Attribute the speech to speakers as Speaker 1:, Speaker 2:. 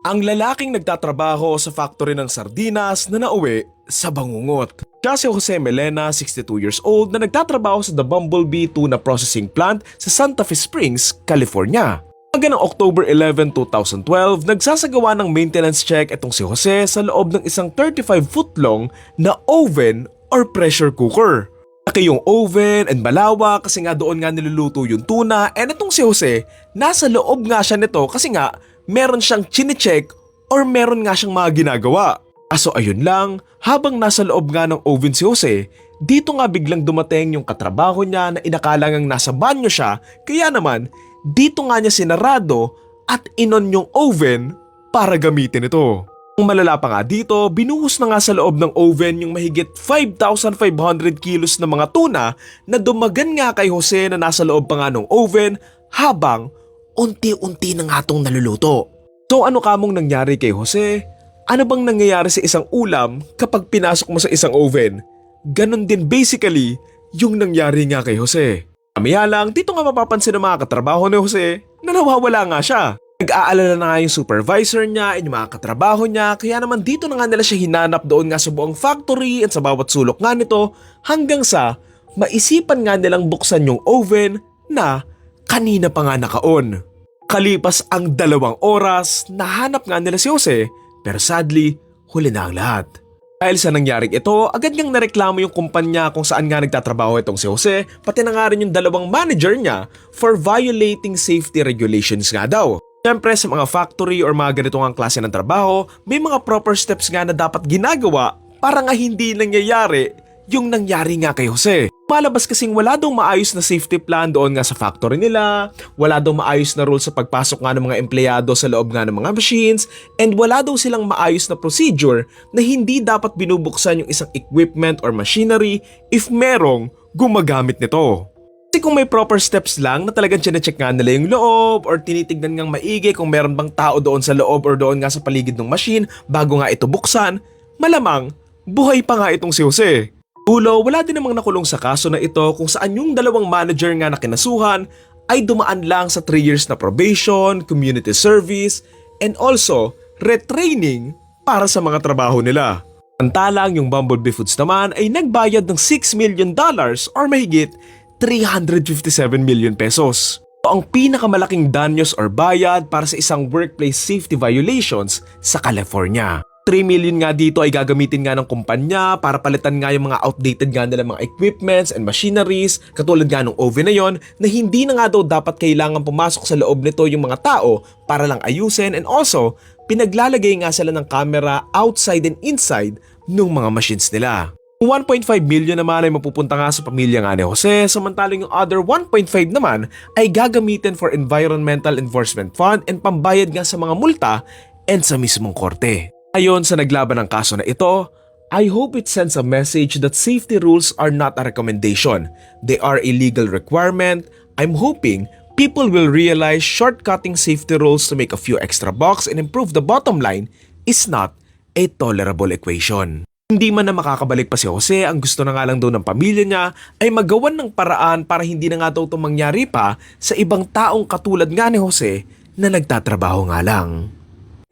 Speaker 1: Ang lalaking nagtatrabaho sa factory ng sardinas na nauwi sa bangungot. Siya si Jose Melena, 62 years old, na nagtatrabaho sa The Bumblebee Tuna Processing Plant sa Santa Fe Springs, California. Hanggang ng October 11, 2012, nagsasagawa ng maintenance check itong si Jose sa loob ng isang 35-foot long na oven or pressure cooker. Laki yung oven and malawa kasi nga doon nga niluluto yung tuna, and itong si Jose, nasa loob nga siya nito kasi nga meron siyang chine-check or meron nga siyang mga ginagawa. Aso ayun lang, habang nasa loob nga ng oven si Jose, dito nga biglang dumating yung katrabaho niya na inakala ngang nasa banyo siya, kaya naman dito nga niya sinarado at inon yung oven para gamitin ito. Ang malala pa nga dito, binuhos na nga sa loob ng oven yung mahigit 5,500 kilos na mga tuna na dumagan nga kay Jose na nasa loob pa nga ng oven habang unti-unti na nga itong naluluto. So ano kamong nangyari kay Jose? Ano bang nangyayari sa isang ulam kapag pinasok mo sa isang oven? Ganon din basically yung nangyari nga kay Jose. Kamaya lang, dito nga mapapansin ng mga katrabaho ni Jose na nawawala nga siya. Nag-aalala na nga yung supervisor niya at yung mga katrabaho niya, kaya naman dito na nga nila siya hinanap doon nga sa buong factory at sa bawat sulok nga nito hanggang sa maisipan nga nilang buksan yung oven na kanina pa nga naka-on. Kalipas ang 2 oras, nahanap nga nila si Jose pero sadly, huli na ang lahat. Dahil sa nangyaring ito, agad niyang nareklamo yung kumpanya kung saan nga nagtatrabaho itong si Jose, pati na nga rin yung 2 manager niya for violating safety regulations nga daw. Siyempre sa mga factory or mga ganitong ang klase ng trabaho, may mga proper steps nga na dapat ginagawa para nga hindi nangyayari yung nangyari nga kay Jose. Malabas kasing wala daw maayos na safety plan doon nga sa factory nila, wala daw maayos na rules sa pagpasok nga ng mga empleyado sa loob nga ng mga machines, and wala daw silang maayos na procedure na hindi dapat binubuksan yung isang equipment or machinery if merong gumagamit nito. Kasi kung may proper steps lang na talagang chinecheck nga nila yung loob or tinitignan ngang maigi kung meron bang tao doon sa loob or doon nga sa paligid ng machine bago nga ito buksan, malamang buhay pa nga itong si Jose. Tulo, wala din namang nakulong sa kaso na ito kung saan yung 2 manager nga na kinasuhan ay dumaan lang sa 3 years na probation, community service, and also retraining para sa mga trabaho nila. Samantalang yung Bumblebee Foods naman ay nagbayad ng $6 million or mahigit 357 million pesos. Ito ang pinakamalaking danyos or bayad para sa isang workplace safety violations sa California. 3 million nga dito ay gagamitin nga ng kumpanya para palitan nga yung mga outdated nga nila mga equipments and machineries katulad nga ng oven na yon na hindi na nga daw dapat kailangan pumasok sa loob nito yung mga tao para lang ayusin, and also pinaglalagay nga sila ng camera outside and inside ng mga machines nila. 1.5 million naman ay mapupunta nga sa pamilya nga ni Jose, samantalang yung other 1.5 naman ay gagamitin for Environmental Enforcement Fund and pambayad nga sa mga multa and sa mismong korte. Ayon sa naglaban ng kaso na ito, I hope it sends a message that safety rules are not a recommendation. They are a legal requirement. I'm hoping people will realize shortcutting safety rules to make a few extra bucks and improve the bottom line is not a tolerable equation. Hindi man na makakabalik pa si Jose, ang gusto na nga lang daw ng pamilya niya ay magawan ng paraan para hindi na nga daw itong mangyari pa sa ibang taong katulad nga ni Jose na nagtatrabaho nga lang.